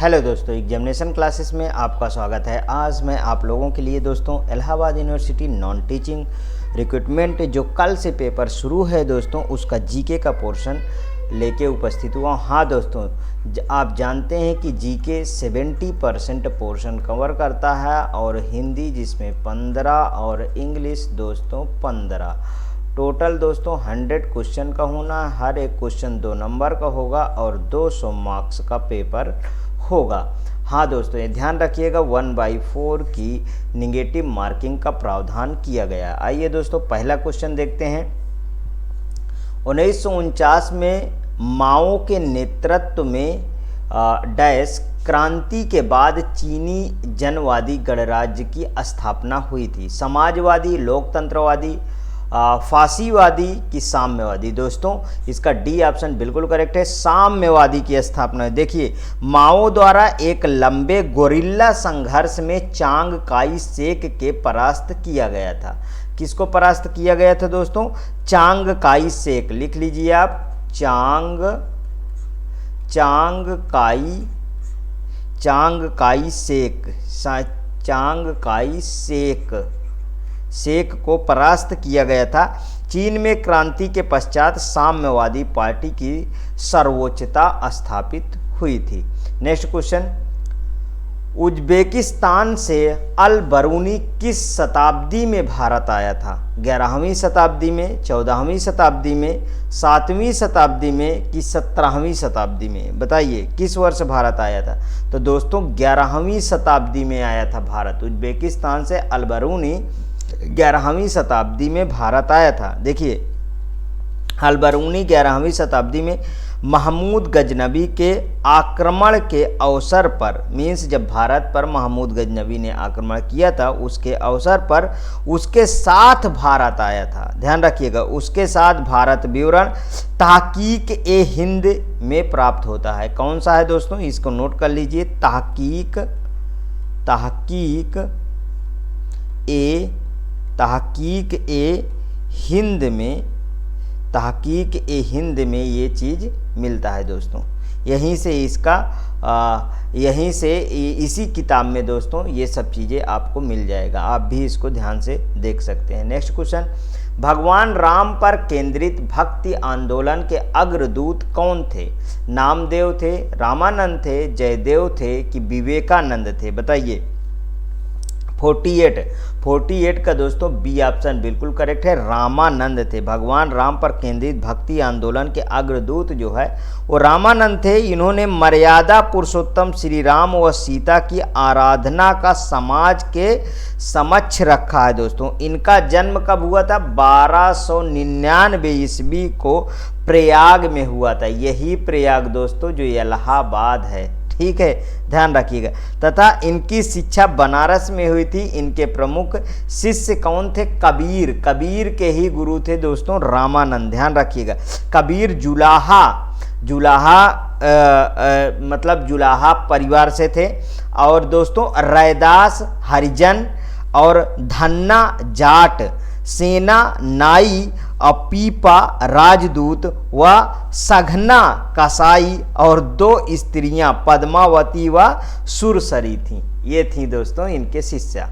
Hello दोस्तों, examination classes में आपका स्वागत है। आज मैं आप लोगों के लिए दोस्तों Allahabad university non teaching recruitment जो कल से पेपर शुरू है दोस्तों, उसका जीके का पोर्शन लेके उपस्थित हुआ। हाँ दोस्तों, आप जानते हैं कि जीके 70% पोर्शन कवर करता है और हिंदी जिसमें 15 और इंग्लिश दोस्तों 15। टोटल दोस्तों 100 क्वेश्चन का होना, हर एक क्वेश्चन 2 नंबर का होगा और 200 मार्क्स का पेपर होगा। हाँ दोस्तों, ये ध्यान रखिएगा 1/4 की निगेटिव मार्किंग का प्रावधान किया गया। आइए दोस्तों पहला क्वेश्चन देखते हैं। 1949 में माओ के नेतृत्व में डैश क्रांति के बाद चीनी जनवादी गणराज्य की स्थापना हुई थी। समाजवादी, लोकतंत्रवादी, फासीवादी कि साम्यवादी। दोस्तों इसका डी ऑप्शन बिल्कुल करेक्ट है, साम्यवादी की स्थापना। देखिए, माओ द्वारा एक लंबे गोरिल्ला संघर्ष में चांग काई शेक के परास्त किया गया था। किसको परास्त किया गया था दोस्तों? चांग काई शेक। लिख लीजिए आप, चांग काई शेक को परास्त किया गया था। चीन में क्रांति के पश्चात साम्यवादी पार्टी की सर्वोच्चता स्थापित हुई थी। नेक्स्ट क्वेश्चन, उज्बेकिस्तान से अल बरूनी किस शताब्दी में भारत आया था? 11वीं शताब्दी में, 14वीं शताब्दी में, 7वीं शताब्दी में कि 17वीं शताब्दी में? बताइए किस वर्ष भारत आया था? तो दोस्तों 11वीं शताब्दी में आया था भारत। उज्बेकिस्तान से अल बरूनी 11वीं शताब्दी में भारत आया था। देखिए, अल बरूनी 11वीं शताब्दी में महमूद गजनबी के आक्रमण के अवसर पर, मीन्स जब भारत पर महमूद गजनबी ने आक्रमण किया था उसके अवसर पर उसके साथ भारत आया था। ध्यान रखिएगा, उसके साथ भारत विवरण तहकीक ए हिंद में प्राप्त होता है। कौन सा है दोस्तों? इसको नोट कर लीजिए, तहकीक ए हिंद में ये चीज़ मिलता है दोस्तों। यहीं से इसी किताब में दोस्तों ये सब चीज़ें आपको मिल जाएगा। आप भी इसको ध्यान से देख सकते हैं। नेक्स्ट क्वेश्चन, भगवान राम पर केंद्रित भक्ति आंदोलन के अग्रदूत कौन थे? नामदेव थे, रामानंद थे, जयदेव थे कि विवेकानंद थे? बताइए। 48 का दोस्तों बी ऑप्शन बिल्कुल करेक्ट है, रामानंद थे। भगवान राम पर केंद्रित भक्ति आंदोलन के अग्रदूत जो है वो रामानंद थे। इन्होंने मर्यादा पुरुषोत्तम श्री राम व सीता की आराधना का समाज के समक्ष रखा है दोस्तों। इनका जन्म कब हुआ था? 1299 ईस्वी को प्रयाग में हुआ था। यही प्रयाग दोस्तों जो इलाहाबाद है, ठीक है, ध्यान रखिएगा। तथा इनकी शिक्षा बनारस में हुई थी। इनके प्रमुख शिष्य कौन थे? कबीर के ही गुरु थे दोस्तों रामानंद। ध्यान रखिएगा, कबीर मतलब जुलाहा परिवार से थे। और दोस्तों रैदास हरिजन और धन्ना जाट, सेना नाई, अपीपा राजदूत व सघना कसाई और 2 स्त्रियां पद्मावती व सुरसरी थीं। ये थी दोस्तों इनके शिष्या।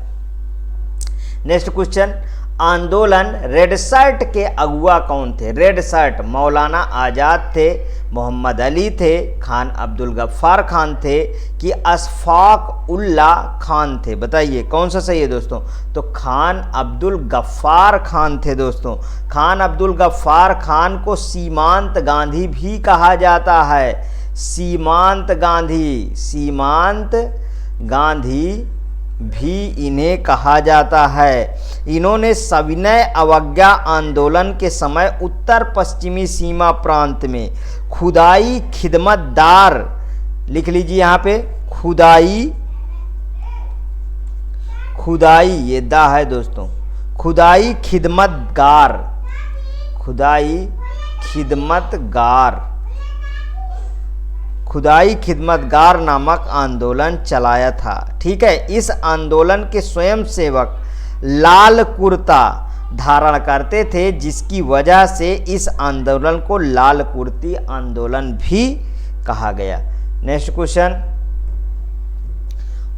नेक्स्ट क्वेश्चन, आंदोलन रेड शर्ट के अगुआ कौन थे? रेड शर्ट मौलाना आज़ाद थे, मोहम्मद अली थे, खान अब्दुल गफ्फार खान थे कि अशफाक उल्ला खान थे? बताइए कौन सा सही है दोस्तों? तो खान अब्दुल गफ्फार खान थे दोस्तों। खान अब्दुल गफ्फार खान को सीमांत गांधी भी कहा जाता है। सीमांत गांधी भी इन्हें कहा जाता है। इन्होंने सविनय अवज्ञा आंदोलन के समय उत्तर पश्चिमी सीमा प्रांत में खुदाई खिदमतदार, लिख लीजिए यहाँ पे, खुदाई ये दा है दोस्तों, खुदाई खिदमतगार नामक आंदोलन चलाया था। ठीक है, इस आंदोलन के स्वयंसेवक लाल कुर्ता धारण करते थे, जिसकी वजह से इस आंदोलन को लाल कुर्ती आंदोलन भी कहा गया। नेक्स्ट क्वेश्चन,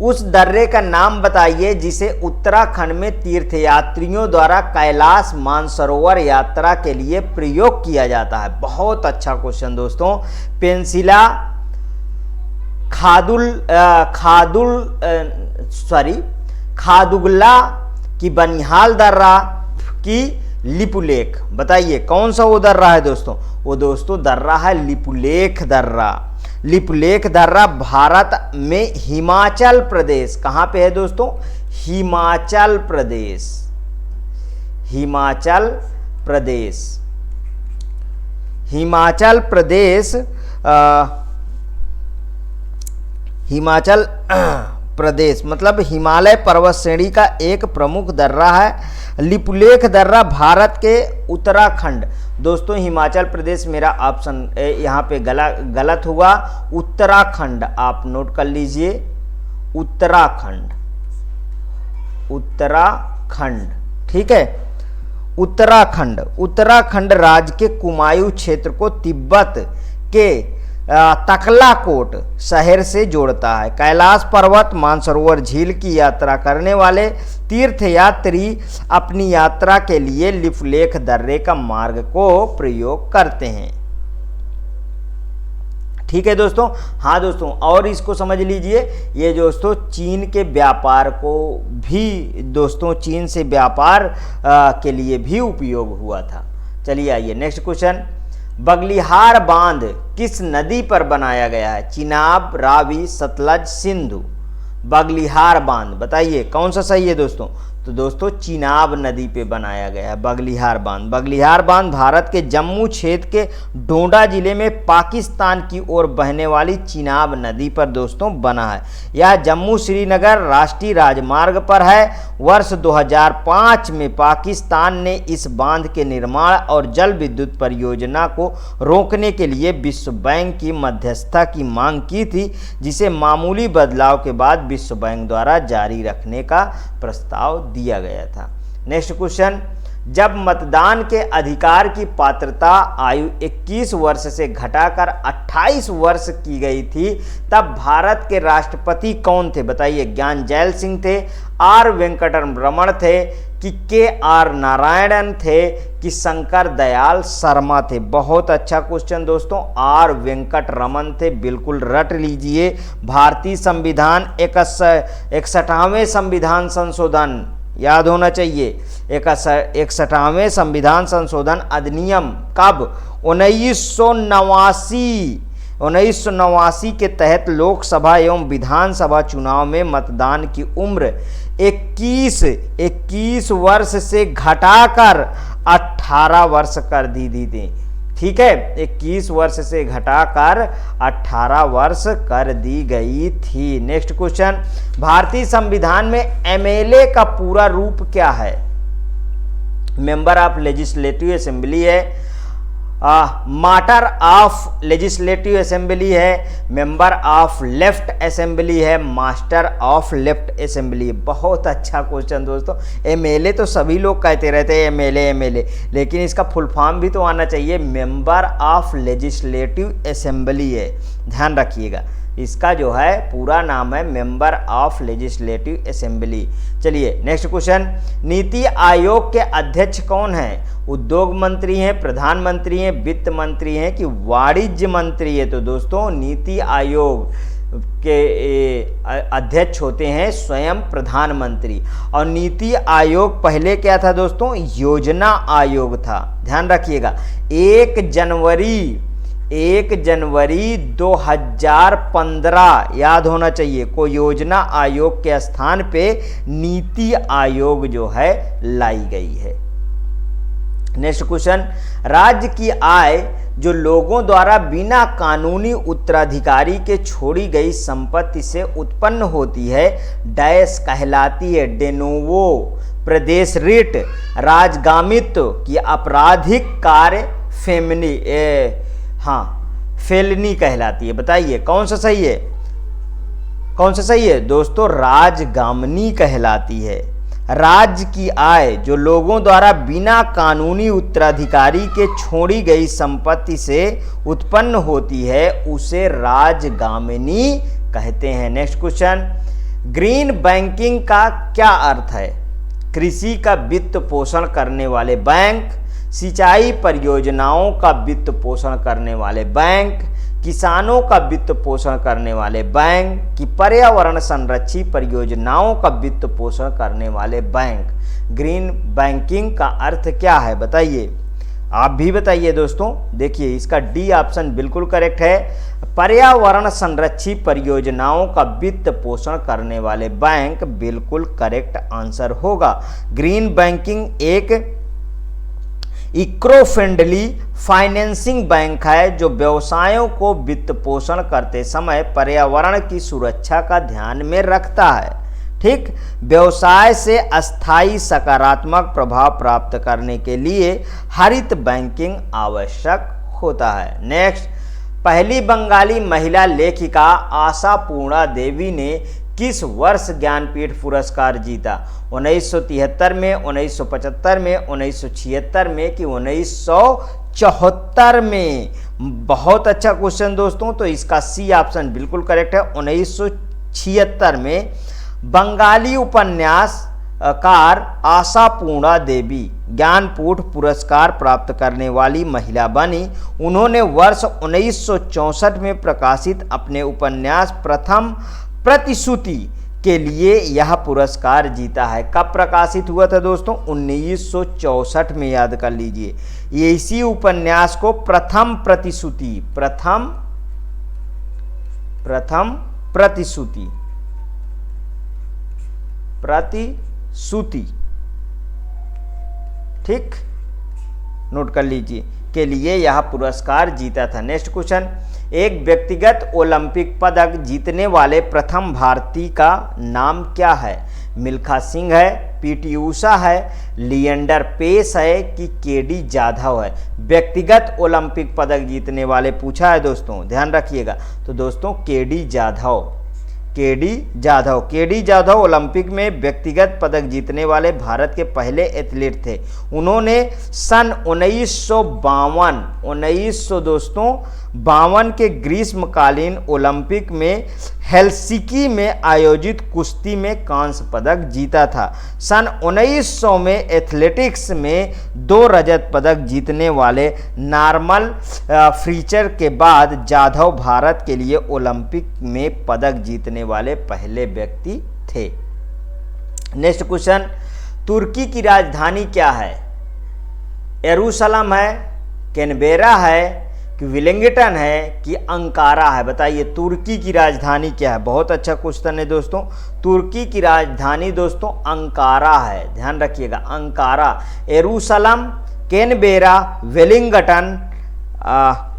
उस दर्रे का नाम बताइए जिसे उत्तराखंड में तीर्थयात्रियों द्वारा कैलाश मानसरोवर यात्रा के लिए प्रयोग किया जाता है। बहुत अच्छा क्वेश्चन दोस्तों। पेंसिला खादुगला की बनिहाल दर्रा की लिपुलेख, बताइए कौन सा वो दर्रा है दोस्तों? वो दोस्तों दर्रा है लिपुलेख दर्रा। लिपुलेख दर्रा भारत में हिमाचल प्रदेश, कहां पे है दोस्तों? हिमाचल प्रदेश। हिमाचल प्रदेश, हिमाचल प्रदेश, हिमाचल प्रदेश मतलब हिमालय पर्वत श्रेणी का एक प्रमुख दर्रा है। लिपुलेख दर्रा भारत के उत्तराखंड, दोस्तों हिमाचल प्रदेश मेरा ऑप्शन यहाँ पे गलत हुआ। उत्तराखंड आप नोट कर लीजिए, उत्तराखंड, उत्तराखंड, ठीक है। उत्तराखंड, उत्तराखंड राज्य के कुमायूं क्षेत्र को तिब्बत के तकलाकोट शहर से जोड़ता है। कैलाश पर्वत मानसरोवर झील की यात्रा करने वाले तीर्थयात्री अपनी यात्रा के लिए लिपुलेख दर्रे का मार्ग को प्रयोग करते हैं। ठीक है दोस्तों। हाँ दोस्तों, और इसको समझ लीजिए, ये दोस्तों चीन के व्यापार को भी दोस्तों चीन से व्यापार के लिए भी उपयोग हुआ था। चलिए आइए नेक्स्ट क्वेश्चन। बगलिहार बांध किस नदी पर बनाया गया है? चिनाब, रावी, सतलज, सिंधु। बगलिहार बांध बताइए कौन सा सही है दोस्तों? तो दोस्तों चिनाब नदी पे बनाया गया है बगलिहार बांध। बगलिहार बांध भारत के जम्मू क्षेत्र के डोडा जिले में पाकिस्तान की ओर बहने वाली चिनाब नदी पर दोस्तों बना है। यह जम्मू श्रीनगर राष्ट्रीय राजमार्ग पर है। वर्ष 2005 में पाकिस्तान ने इस बांध के निर्माण और जल विद्युत परियोजना को रोकने के लिए विश्व बैंक की मध्यस्थता की मांग की थी, जिसे मामूली बदलाव के बाद विश्व बैंक द्वारा जारी रखने का प्रस्ताव दिया गया था। Next question. जब मतदान के अधिकार की पात्रता आयु 21 वर्ष से घटाकर 28 वर्ष की गई थी, तब भारत के राष्ट्रपति कौन थे? बताइए। ज्ञानजैल सिंह थे, आर वेंकटरमण थे, कि के.आर. नारायणन थे, कि शंकर दयाल शर्मा थे? बहुत अच्छा क्वेश्चन दोस्तों, आर वेंकटरमण थे, बिल्कुल रट लीजिए। भारतीय संविधान 61वें संविधान संशोधन याद होना चाहिए। 61वें संविधान संशोधन अधिनियम कब? 1989 के तहत लोकसभा एवं विधानसभा चुनाव में मतदान की उम्र 21 वर्ष से घटाकर 18 वर्ष कर दी थी। ठीक है, 21 वर्ष से घटाकर 18 वर्ष कर दी गई थी। Next question. भारतीय संविधान में एमएलए का पूरा रूप क्या है? मेंबर ऑफ लेजिस्लेटिव असेंबली है, माटर ऑफ लेजिस्लेटिव असेंबली है, मेंबर ऑफ लेफ्ट असेंबली है, मास्टर ऑफ लेफ्ट असेंबली। बहुत अच्छा क्वेश्चन दोस्तों। एमएलए तो सभी लोग कहते रहते हैं एमएलए, लेकिन इसका फुल फॉर्म भी तो आना चाहिए। मेंबर ऑफ लेजिस्लेटिव असेंबली है, ध्यान रखिएगा। इसका जो है पूरा नाम है मेंबर ऑफ लेजिस्लेटिव असेंबली। चलिए नेक्स्ट क्वेश्चन। नीति आयोग के अध्यक्ष कौन हैं? उद्योग मंत्री हैं, प्रधानमंत्री हैं, वित्त मंत्री हैं, कि वाणिज्य मंत्री है? तो दोस्तों नीति आयोग के अध्यक्ष होते हैं स्वयं प्रधानमंत्री। और नीति आयोग पहले क्या था दोस्तों? योजना आयोग था, ध्यान रखिएगा। 1 जनवरी 2015 याद होना चाहिए को योजना आयोग के स्थान पे नीति आयोग जो है लाई गई है। Next question. राज्य की आय जो लोगों द्वारा बिना कानूनी उत्तराधिकारी के छोड़ी गई संपत्ति से उत्पन्न होती है, डैश कहलाती है? डेनोवो प्रदेश रिट, राजगामित्व की आपराधिक कार्य फेलनी कहलाती है। बताइए कौन सा सही है? कौन सा सही है दोस्तों? राजगामनी कहलाती है। राज्य की आय जो लोगों द्वारा बिना कानूनी उत्तराधिकारी के छोड़ी गई संपत्ति से उत्पन्न होती है, उसे राजगामिनी कहते हैं। Next question. ग्रीन बैंकिंग का क्या अर्थ है? कृषि का वित्त पोषण करने वाले बैंक, सिंचाई परियोजनाओं का वित्त पोषण करने वाले बैंक, किसानों का वित्त पोषण करने वाले बैंक कि पर्यावरण संरक्षी परियोजनाओं का वित्त पोषण करने वाले बैंक। ग्रीन बैंकिंग का अर्थ क्या है बताइए, आप भी बताइए दोस्तों। देखिए इसका डी ऑप्शन बिल्कुल करेक्ट है, पर्यावरण संरक्षी परियोजनाओं का वित्त पोषण करने वाले बैंक बिल्कुल करेक्ट आंसर होगा। ग्रीन बैंकिंग एक इको फ्रेंडली फाइनेंसिंग बैंक है जो व्यवसायों को वित्त पोषण करते समय पर्यावरण की सुरक्षा का ध्यान में रखता है। ठीक, व्यवसाय से अस्थायी सकारात्मक प्रभाव प्राप्त करने के लिए हरित बैंकिंग आवश्यक होता है। नेक्स्ट, पहली बंगाली महिला लेखिका आशापूर्णा देवी ने किस वर्ष ज्ञानपीठ पुरस्कार जीता? 1973 में, 1975 में, 1976 में कि 1974 में? बहुत अच्छा क्वेश्चन दोस्तों, तो इसका सी ऑप्शन बिल्कुल करेक्ट है। 1976 में बंगाली उपन्यासकार आशापूर्णा देवी ज्ञानपीठ पुरस्कार प्राप्त करने वाली महिला बनी। उन्होंने वर्ष 1964 में प्रकाशित अपने उपन्यास प्रथम प्रतिश्रुति के लिए यह पुरस्कार जीता है। कब प्रकाशित हुआ था दोस्तों? 1964 में, याद कर लीजिए। ये इसी उपन्यास को प्रथम प्रतिश्रुति ठीक, नोट कर लीजिए, के लिए यह पुरस्कार जीता था। नेक्स्ट क्वेश्चन, एक व्यक्तिगत ओलंपिक पदक जीतने वाले प्रथम भारतीय का नाम क्या है? मिल्खा सिंह है, पीटी उषा है, लिएंडर पेस है कि केडी जाधव है? व्यक्तिगत ओलंपिक पदक जीतने वाले पूछा है दोस्तों, ध्यान रखिएगा। तो दोस्तों केडी जाधव ओलंपिक में व्यक्तिगत पदक जीतने वाले भारत के पहले एथलीट थे। उन्होंने सन 1952 के ग्रीष्मकालीन ओलंपिक में हेलसिंकी में आयोजित कुश्ती में कांस्य पदक जीता था। सन 1900 में एथलेटिक्स में 2 रजत पदक जीतने वाले नॉर्मन फ्रीचर के बाद जाधव भारत के लिए ओलंपिक में पदक जीतने वाले पहले व्यक्ति थे। नेक्स्ट क्वेश्चन, तुर्की की राजधानी क्या है? यरूशलेम है, कैनबेरा है कि वेलिंगटन है कि अंकारा है? बताइए तुर्की की राजधानी क्या है? बहुत अच्छा क्वेश्चन है दोस्तों। तुर्की की राजधानी दोस्तों अंकारा है, ध्यान रखिएगा, अंकारा। यरूशलेम, कैनबेरा, वेलिंगटन,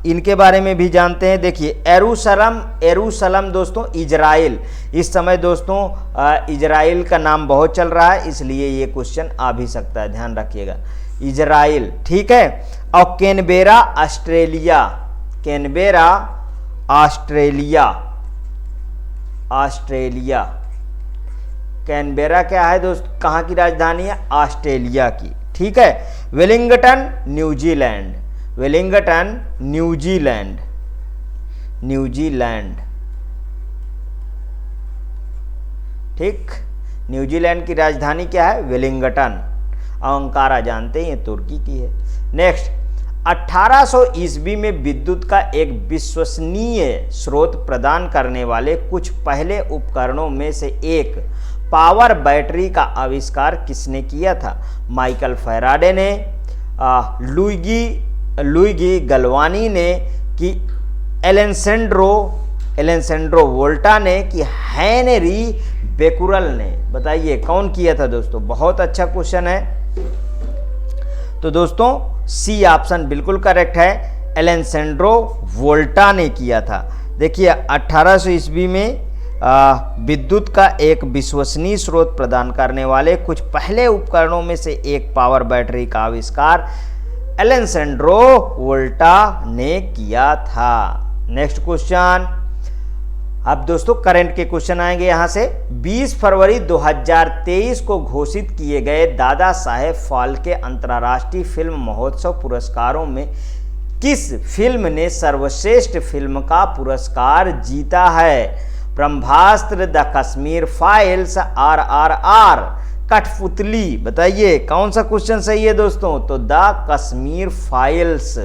इनके बारे में भी जानते हैं। देखिए यरूशलेम दोस्तों इजराइल, इस समय दोस्तों इजराइल का नाम बहुत चल रहा है, इसलिए ये क्वेश्चन आ भी सकता है, ध्यान रखिएगा, इजराइल। ठीक है, और कैनबेरा ऑस्ट्रेलिया। कैनबेरा क्या है दोस्त, कहाँ की राजधानी है? ऑस्ट्रेलिया की। ठीक है, वेलिंगटन न्यूजीलैंड। ठीक, न्यूजीलैंड की राजधानी क्या है? वेलिंगटन। अंकारा जानते हैं, ये तुर्की की है। नेक्स्ट, 1800 ईस्वी में विद्युत का एक विश्वसनीय स्रोत प्रदान करने वाले कुछ पहले उपकरणों में से एक पावर बैटरी का आविष्कार किसने किया था? माइकल फैराडे ने, लुइगी गलवानी ने कि एलेक्सेंड्रो वोल्टा ने कि हेनरी बेकुरल ने? बताइए कौन किया था दोस्तों? बहुत अच्छा क्वेश्चन है। तो दोस्तों सी ऑप्शन बिल्कुल करेक्ट है, एलेक्सेंड्रो वोल्टा ने किया था। देखिए 1800 ईस्वी में विद्युत का एक विश्वसनीय स्रोत प्रदान करने वाले कुछ पहले उपकरणों में से एक पावर बैटरी का आविष्कार एलेक्सेंड्रो वोल्टा ने किया था। नेक्स्ट क्वेश्चन, अब दोस्तों करंट के क्वेश्चन आएंगे यहां से। 20 फरवरी 2023 को घोषित किए गए दादा साहेब फाल्के अंतर्राष्ट्रीय फिल्म महोत्सव पुरस्कारों में किस फिल्म ने सर्वश्रेष्ठ फिल्म का पुरस्कार जीता है? ब्रह्मास्त्र, द कश्मीर फाइल्स, RRR, कठपुतली। बताइए कौन सा क्वेश्चन सही है दोस्तों? तो the Kashmir files,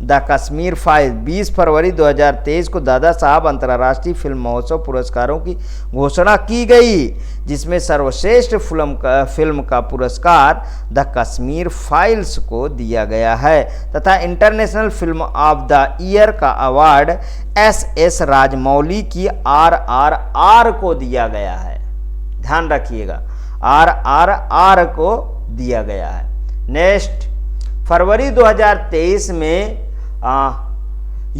the Kashmir files. 20 फरवरी 2023 को दादा साहब अंतर्राष्ट्रीय फिल्म महोत्सव पुरस्कारों की घोषणा की गई, जिसमें सर्वश्रेष्ठ फिल्म का पुरस्कार द कश्मीर फाइल्स को दिया गया है तथा international film of the year का अवार्ड SS राजमौली की RRR को दिया गया है। ध्यान रखिएगा, RRR को दिया गया है। नेक्स्ट, फरवरी 2023 में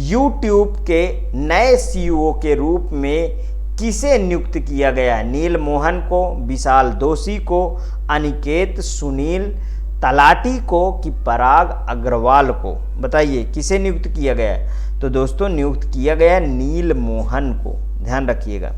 YouTube के नए CEO के रूप में किसे नियुक्त किया गया है? नील मोहन को, विशाल दोषी को, अनिकेत सुनील तलाटी को कि पराग अग्रवाल को? बताइए किसे नियुक्त किया गया है? तो दोस्तों नियुक्त किया गया नील मोहन को। ध्यान रखिएगा।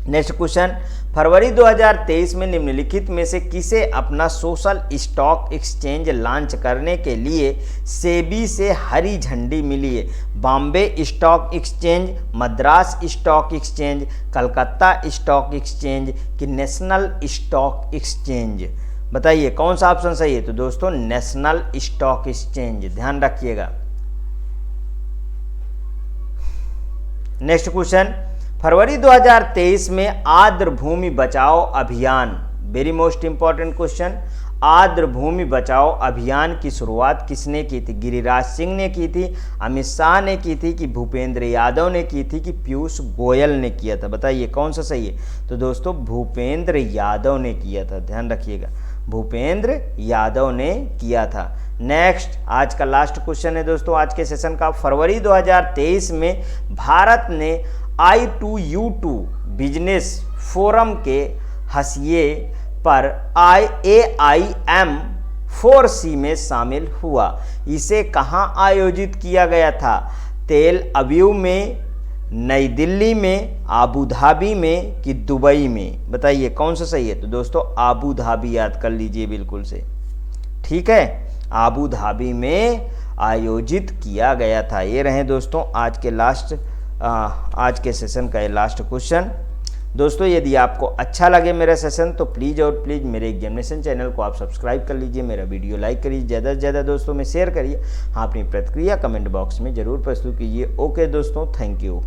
नेक्स्ट क्वेश्चन, फरवरी 2023 में निम्नलिखित में से किसे अपना सोशल स्टॉक एक्सचेंज लॉन्च करने के लिए सेबी से हरी झंडी मिली है? Bombay stock exchange, Madras stock exchange, Calcutta stock exchange कि नेशनल स्टॉक एक्सचेंज? बताइए कौन सा ऑप्शन सही है? तो दोस्तों नेशनल स्टॉक एक्सचेंज। ध्यान रखिएगा। नेक्स्ट क्वेश्चन, फरवरी 2023 में आर्द्र भूमि बचाओ अभियान, वेरी मोस्ट इंपॉर्टेंट क्वेश्चन, आर्द्र भूमि बचाओ अभियान की शुरुआत किसने की थी? गिरिराज सिंह ने की थी, अमित शाह ने की थी कि भूपेंद्र यादव ने की थी कि पीयूष गोयल ने किया था? बताइए कौन सा सही है? तो दोस्तों भूपेंद्र यादव ने किया था। ध्यान रखिएगा, भूपेंद्र यादव ने किया था। नेक्स्ट, आज का लास्ट क्वेश्चन है दोस्तों आज के सेशन का। फरवरी 2023 में भारत ने I2U2 बिजनेस फोरम के हसिये पर IAIM 4C में शामिल हुआ। इसे कहाँ आयोजित किया गया था? तेल अवीव में, नई दिल्ली में, आबू धाबी में कि दुबई में? बताइए कौन सा सही है? तो दोस्तों आबू धाबी याद कर लीजिए बिल्कुल से। ठीक है, आबू धाबी में आयोजित किया गया था। ये रहे दोस्तों आज के सेशन का ये लास्ट क्वेश्चन। दोस्तों यदि आपको अच्छा लगे मेरा सेशन तो प्लीज़ और प्लीज़ मेरे एग्जामिनेशन चैनल को आप सब्सक्राइब कर लीजिए, मेरा वीडियो लाइक करिए, ज़्यादा से ज़्यादा दोस्तों में शेयर करिए। हाँ, अपनी प्रतिक्रिया कमेंट बॉक्स में ज़रूर प्रस्तुत कीजिए। ओके दोस्तों, थैंक यू।